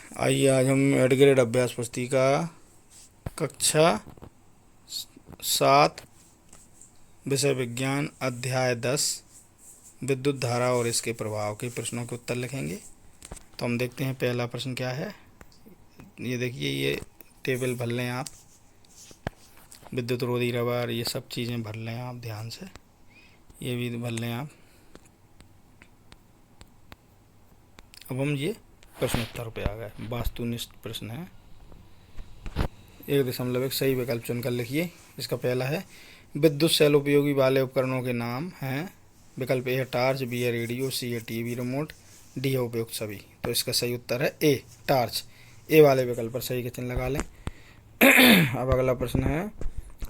आइए आज हम एडग्रेड अभ्यास पुस्तिका कक्षा 7 विषय विज्ञान अध्याय 10 विद्युत धारा और इसके प्रभाव के प्रश्नों के उत्तर लिखेंगे। तो हम देखते हैं पहला प्रश्न क्या है। ये देखिए, ये टेबल भर लें आप, विद्युत रोधी रबर, ये सब चीज़ें भर लें आप ध्यान से, ये भी भर लें आप। अब हम ये प्रश्न उत्तर पे आ गए। वास्तुनिष्ठ प्रश्न है। 1.1 सही विकल्प चुनकर लिखिए। इसका पहला है विद्युत सेल उपयोगी वाले उपकरणों के नाम हैं। विकल्प ए है टार्च, बी है रेडियो, सी है टीवी रिमोट, डी है उपयुक्त सभी। तो इसका सही उत्तर है ए टार्च। ए वाले विकल्प पर सही का चिन्ह लगा लें। अब अगला प्रश्न है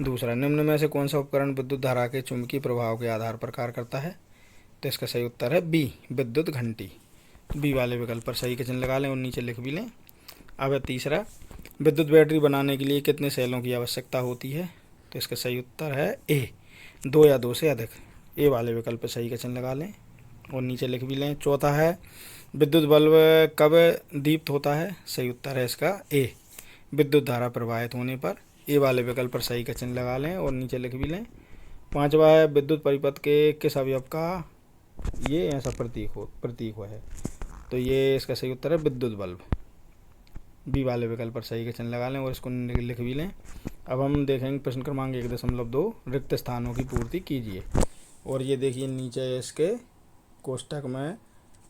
दूसरा, निम्न में से कौन सा उपकरण विद्युत धारा के चुंबकीय प्रभाव के आधार पर कार्य करता है। तो इसका सही उत्तर है बी विद्युत घंटी। बी वाले विकल्प पर सही का चिन्ह लगा लें और नीचे लिख भी लें। अब है तीसरा, विद्युत बैटरी बनाने के लिए कितने सेलों की आवश्यकता होती है। तो इसका सही उत्तर है ए 2 या 2 से अधिक। ए वाले विकल्प पर सही का चिन्ह लगा लें और नीचे लिख भी लें। चौथा है विद्युत बल्ब कब दीप्त होता है। सही उत्तर है इसका ए विद्युत धारा प्रवाहित होने पर। ए वाले विकल्प पर सही का चिन्ह लगा लें और नीचे लिख भी लें। पांचवा है विद्युत परिपथ के किस अवयव का ये ऐसा प्रतीक हो है। तो ये इसका सही उत्तर है विद्युत बल्ब। बी वाले विकल्प पर सही का चिन्ह लगा लें और इसको लिख भी लें। अब हम देखेंगे प्रश्न क्रमांक 1.2 रिक्त स्थानों की पूर्ति कीजिए। और ये देखिए नीचे इसके कोष्टक में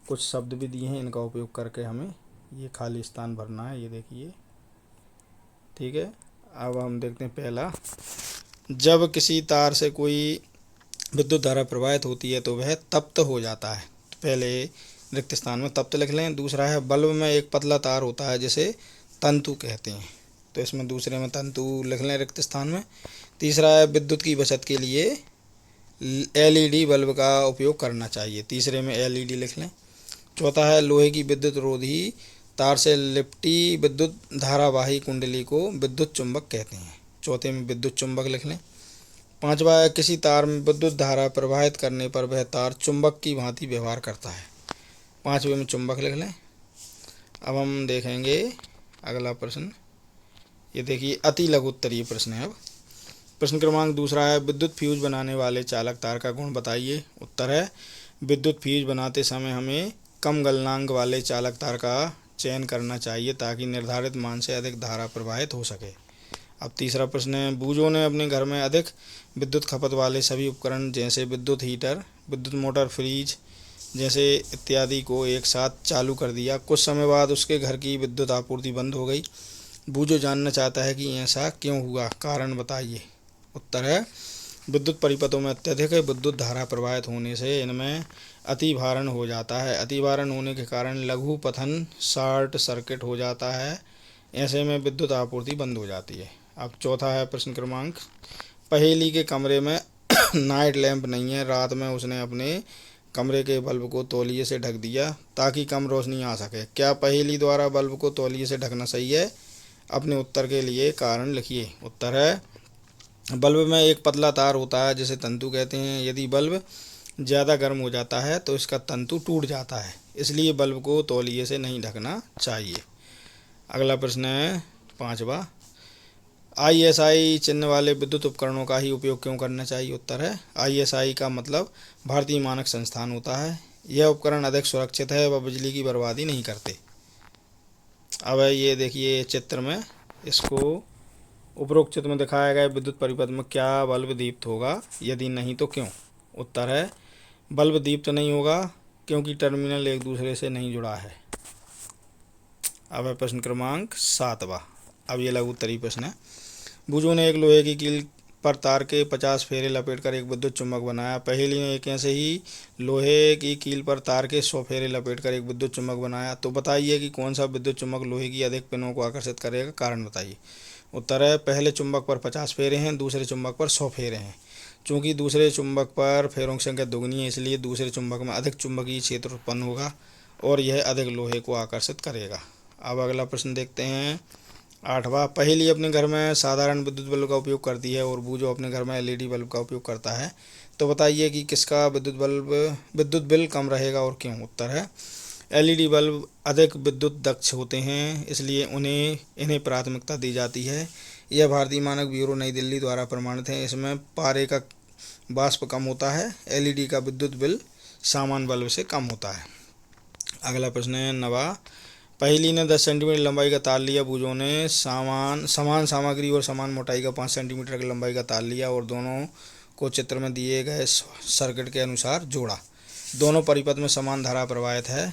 कुछ शब्द भी दिए हैं, इनका उपयोग करके हमें ये खाली स्थान भरना है। ये देखिए, ठीक है। अब हम देखते हैं पहला, जब किसी तार से कोई विद्युत धारा प्रवाहित होती है तो वह तप्त हो जाता है। तो पहले रिक्त स्थान में तप्त लिख लें। दूसरा है बल्ब में एक पतला तार होता है जिसे तंतु कहते हैं। तो इसमें दूसरे में तंतु लिख लें रिक्त स्थान में। तीसरा है विद्युत की बचत के लिए एलईडी बल्ब का उपयोग करना चाहिए। तीसरे में एलईडी लिख लें। चौथा है लोहे की विद्युत रोधी तार से लिपटी विद्युत धारावाही कुंडली को विद्युत चुंबक कहते हैं। चौथे में विद्युत चुंबक लिख लें। पांचवा है किसी तार में विद्युत धारा प्रवाहित करने पर वह तार चुंबक की भांति व्यवहार करता है। पांचवे में चुंबक लिख लें। अब हम देखेंगे अगला प्रश्न। ये देखिए अति लघु उत्तरीय प्रश्न है। अब प्रश्न क्रमांक दूसरा है विद्युत फ्यूज बनाने वाले चालक तार का गुण बताइए। उत्तर है विद्युत फ्यूज बनाते समय हमें कम गलनांक वाले चालक तार का चयन करना चाहिए ताकि निर्धारित मान से अधिक धारा प्रवाहित हो सके। अब तीसरा प्रश्न है बूजों ने अपने घर में अधिक विद्युत खपत वाले सभी उपकरण जैसे विद्युत हीटर, विद्युत मोटर, फ्रिज जैसे इत्यादि को एक साथ चालू कर दिया। कुछ समय बाद उसके घर की विद्युत आपूर्ति बंद हो गई। बूजो जानना चाहता है कि ऐसा क्यों हुआ, कारण बताइए। उत्तर है विद्युत परिपथों में अत्यधिक विद्युत धारा प्रवाहित होने से इनमें अतिभारण हो जाता है। अतिभारण होने के कारण लघु पथन शॉर्ट सर्किट हो जाता है। ऐसे में विद्युत आपूर्ति बंद हो जाती है। अब चौथा है प्रश्न क्रमांक, पहेली के कमरे में नाइट लैंप नहीं है। रात में उसने अपने कमरे के बल्ब को तौलिए से ढक दिया ताकि कम रोशनी आ सके। क्या पहेली द्वारा बल्ब को तौलिए से ढकना सही है। अपने उत्तर के लिए कारण लिखिए। उत्तर है बल्ब में एक पतला तार होता है जिसे तंतु कहते हैं। यदि बल्ब ज़्यादा गर्म हो जाता है तो इसका तंतु टूट जाता है, इसलिए बल्ब को तौलिए से नहीं ढकना चाहिए। अगला प्रश्न है पांचवा, ISI चिन्ह वाले विद्युत उपकरणों का ही उपयोग क्यों करना चाहिए। उत्तर है ISI का मतलब भारतीय मानक संस्थान होता है। यह उपकरण अधिक सुरक्षित है, वह बिजली की बर्बादी नहीं करते। अब ये देखिए चित्र में, इसको उपरोक्त चित्र में दिखाया गया विद्युत परिपथ में क्या बल्ब दीप्त होगा, यदि नहीं तो क्यों। उत्तर है बल्ब दीप्त नहीं होगा क्योंकि टर्मिनल एक दूसरे से नहीं जुड़ा है। अब है प्रश्न क्रमांक 7वां। अब ये लघु उत्तरीय प्रश्न है। बूजों ने एक लोहे की कील पर तार के 50 फेरे लपेटकर एक विद्युत चुंबक बनाया। पहेली ने एक ऐसे ही लोहे की कील पर तार के 100 फेरे लपेटकर एक विद्युत चुंबक बनाया। तो बताइए कि कौन सा विद्युत चुंबक लोहे की अधिक पिनों को आकर्षित करेगा, कारण बताइए। उत्तर है पहले चुंबक पर 50 फेरे हैं, दूसरे चुंबक पर 100 फेरे हैं। चूंकि दूसरे चुंबक पर फेरों की संख्या दुगनी है, इसलिए दूसरे चुंबक में अधिक चुंबकीय क्षेत्र उत्पन्न होगा और यह अधिक लोहे को आकर्षित करेगा। अब अगला प्रश्न देखते हैं 8वां। पहेली अपने घर में साधारण विद्युत बल्ब का उपयोग करती है और बूजो अपने घर में LED बल्ब का उपयोग करता है। तो बताइए कि किसका विद्युत बिल कम रहेगा और क्यों। उत्तर है एलईडी बल्ब अधिक विद्युत दक्ष होते हैं, इसलिए इन्हें प्राथमिकता दी जाती है। यह भारतीय मानक ब्यूरो नई दिल्ली द्वारा प्रमाणित है। इसमें पारे का वाष्प कम होता है। एलईडी का विद्युत बिल सामान्य बल्ब से कम होता है। अगला प्रश्न है नवा। पहेली ने 10 सेंटीमीटर लंबाई का तार लिया, बूझो ने समान सामग्री और समान मोटाई का 5 सेंटीमीटर की लंबाई का तार लिया और दोनों को चित्र में दिए गए सर्किट के अनुसार जोड़ा। दोनों परिपथ में समान धारा प्रवाहित है।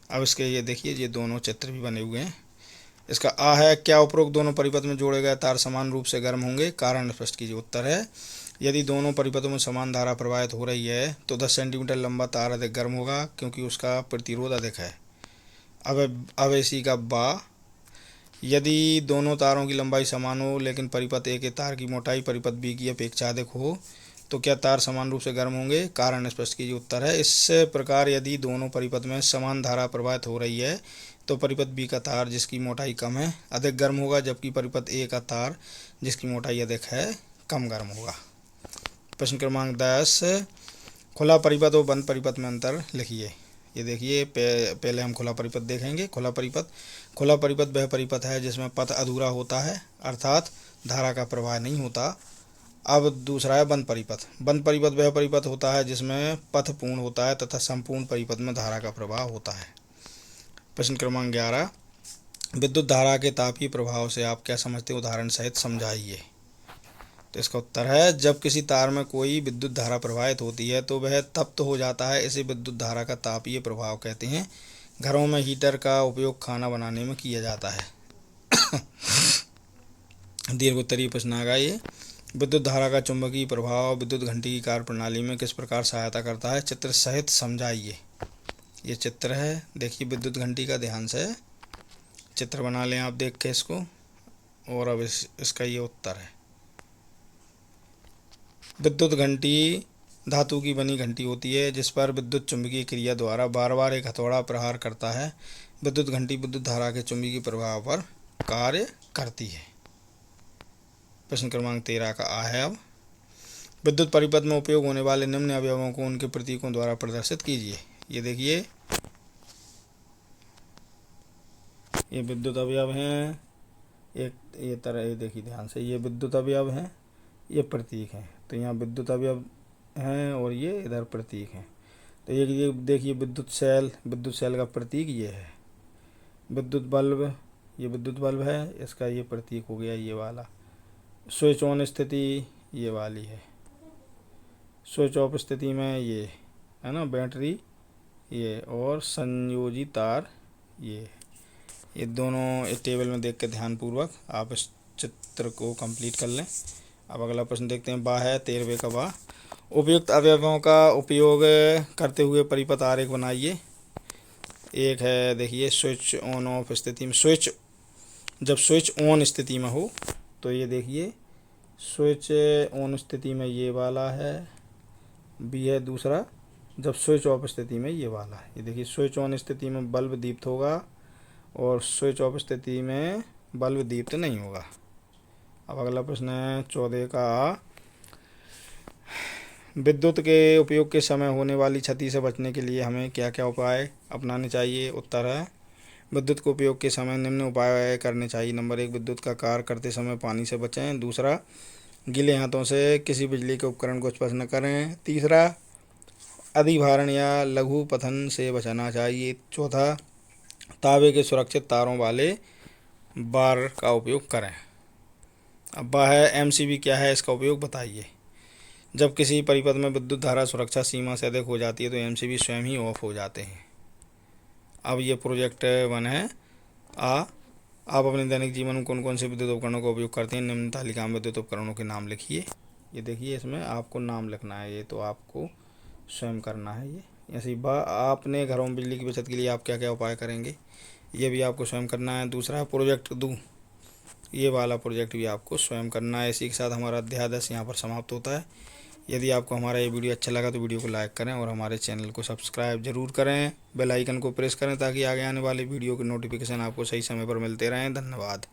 अब इसके ये देखिए, ये दोनों चित्र भी बने हुए हैं। इसका आ है, क्या उपरोक्त दोनों परिपथ में जोड़े गए तार समान रूप से गर्म होंगे? कारण स्पष्ट कीजिए। उत्तर है, यदि दोनों परिपथों में समान धारा प्रवाहित हो रही है तो 10 सेंटीमीटर लंबा तार अधिक गर्म होगा, क्योंकि उसका प्रतिरोध अधिक है। अब इसी का बा, यदि दोनों तारों की लंबाई समान हो लेकिन परिपथ ए के तार की मोटाई परिपथ बी की अपेक्षा अधिक हो तो क्या तार समान रूप से गर्म होंगे? कारण स्पष्ट कीजिए। उत्तर है, इस प्रकार यदि दोनों परिपथ में समान धारा प्रवाहित हो रही है तो परिपथ बी का तार जिसकी मोटाई कम है अधिक गर्म होगा, जबकि परिपथ ए का तार जिसकी मोटाई अधिक है कम गर्म होगा। प्रश्न क्रमांक 10, खुला परिपथ और बंद परिपथ में अंतर लिखिए। ये देखिए, पहले हम खुला परिपथ देखेंगे। खुला परिपथ वह परिपथ है जिसमें पथ अधूरा होता है, अर्थात धारा का प्रवाह नहीं होता। अब दूसरा है बंद परिपथ। बंद परिपथ वह परिपथ होता है जिसमें पथ पूर्ण होता है तथा संपूर्ण परिपथ में धारा का प्रवाह होता है। प्रश्न क्रमांक 11, विद्युत धारा के तापीय प्रभाव से आप क्या समझते हो? उदाहरण सहित समझाइए। तो इसका उत्तर है, जब किसी तार में कोई विद्युत धारा प्रवाहित होती है तो वह तप्त हो जाता है। इसे विद्युत धारा का तापीय प्रभाव कहते हैं। घरों में हीटर का उपयोग खाना बनाने में किया जाता है। दीर्घ उत्तरीय प्रश्न आ गया ये। विद्युत धारा का चुंबकीय प्रभाव विद्युत घंटी की कार्य प्रणाली में किस प्रकार सहायता करता है? चित्र सहित समझाइए। ये चित्र है, देखिए विद्युत घंटी का, ध्यान से चित्र बना लें आप देख के इसको। और अब इसका ये उत्तर है। विद्युत घंटी धातु की बनी घंटी होती है जिस पर विद्युत चुंबकीय क्रिया द्वारा बार बार एक हथौड़ा प्रहार करता है। विद्युत घंटी विद्युत धारा के चुंबकीय प्रभाव पर कार्य करती है। प्रश्न क्रमांक 13 का आ है। अब विद्युत परिपथ में उपयोग होने वाले निम्न अवयवों को उनके प्रतीकों द्वारा प्रदर्शित कीजिए। ये देखिए, ये विद्युत अवयव हैं। एक ये तरह, ये देखिए ध्यान से, ये विद्युत अवयव हैं, ये प्रतीक हैं। तो यहाँ विद्युत अवयव हैं और ये इधर प्रतीक हैं। तो ये देखिए विद्युत सेल का प्रतीक ये है। विद्युत बल्ब, ये विद्युत बल्ब है, इसका ये प्रतीक हो गया ये वाला। स्विच ऑन स्थिति ये वाली है। स्विच ऑफ स्थिति में ये है ना बैटरी, ये, और संयोजी तार ये दोनों इस टेबल में देख के ध्यानपूर्वक आप इस चित्र को कंप्लीट कर लें। अब अगला प्रश्न देखते हैं। बा है 13वें का बा। उपयुक्त अवयवों का उपयोग करते हुए परिपथ आरेख बनाइए। एक है देखिए, स्विच ऑन ऑफ स्थिति में, जब स्विच ऑन स्थिति में हो तो ये देखिए स्विच ऑन स्थिति में ये वाला है, बी है दूसरा। जब स्विच ऑफ स्थिति में ये वाला है। ये देखिए, स्विच ऑन स्थिति में बल्ब दीप्त होगा और स्विच ऑफ स्थिति में बल्ब दीप्त नहीं होगा। अब अगला प्रश्न है 14 का। विद्युत के उपयोग के समय होने वाली क्षति से बचने के लिए हमें क्या क्या उपाय अपनाने चाहिए? उत्तर है, विद्युत के उपयोग के समय निम्न उपाय करने चाहिए। नंबर 1, विद्युत का कार्य करते समय पानी से बचें। दूसरा, गीले हाथों से किसी बिजली के उपकरण को स्पर्श न करें। तीसरा, अधिभारण या लघु पतन से बचना चाहिए। चौथा, तांबे के सुरक्षित तारों वाले बार का उपयोग करें। अब बा है एमसीबी क्या है, इसका उपयोग बताइए। जब किसी परिपथ में विद्युत धारा सुरक्षा सीमा से अधिक हो जाती है तो एमसीबी स्वयं ही ऑफ हो जाते हैं। अब ये प्रोजेक्ट 1 है। आप अपने दैनिक जीवन में कौन कौन से विद्युत उपकरणों का उपयोग करते हैं? निम्न तालिका में विद्युत उपकरणों के नाम लिखिए। ये देखिए, इसमें आपको नाम लिखना है, ये तो आपको स्वयं करना है। ये ऐसी आपने घरों में बिजली की बचत के लिए आप क्या क्या उपाय करेंगे, ये भी आपको स्वयं करना है। दूसरा, प्रोजेक्ट 2, ये वाला प्रोजेक्ट भी आपको स्वयं करना है। इसी के साथ हमारा अध्याय 10 यहाँ पर समाप्त होता है। यदि आपको हमारा ये वीडियो अच्छा लगा तो वीडियो को लाइक करें और हमारे चैनल को सब्सक्राइब जरूर करें। बेल आइकन को प्रेस करें ताकि आगे आने वाले वीडियो के नोटिफिकेशन आपको सही समय पर मिलते रहें। धन्यवाद।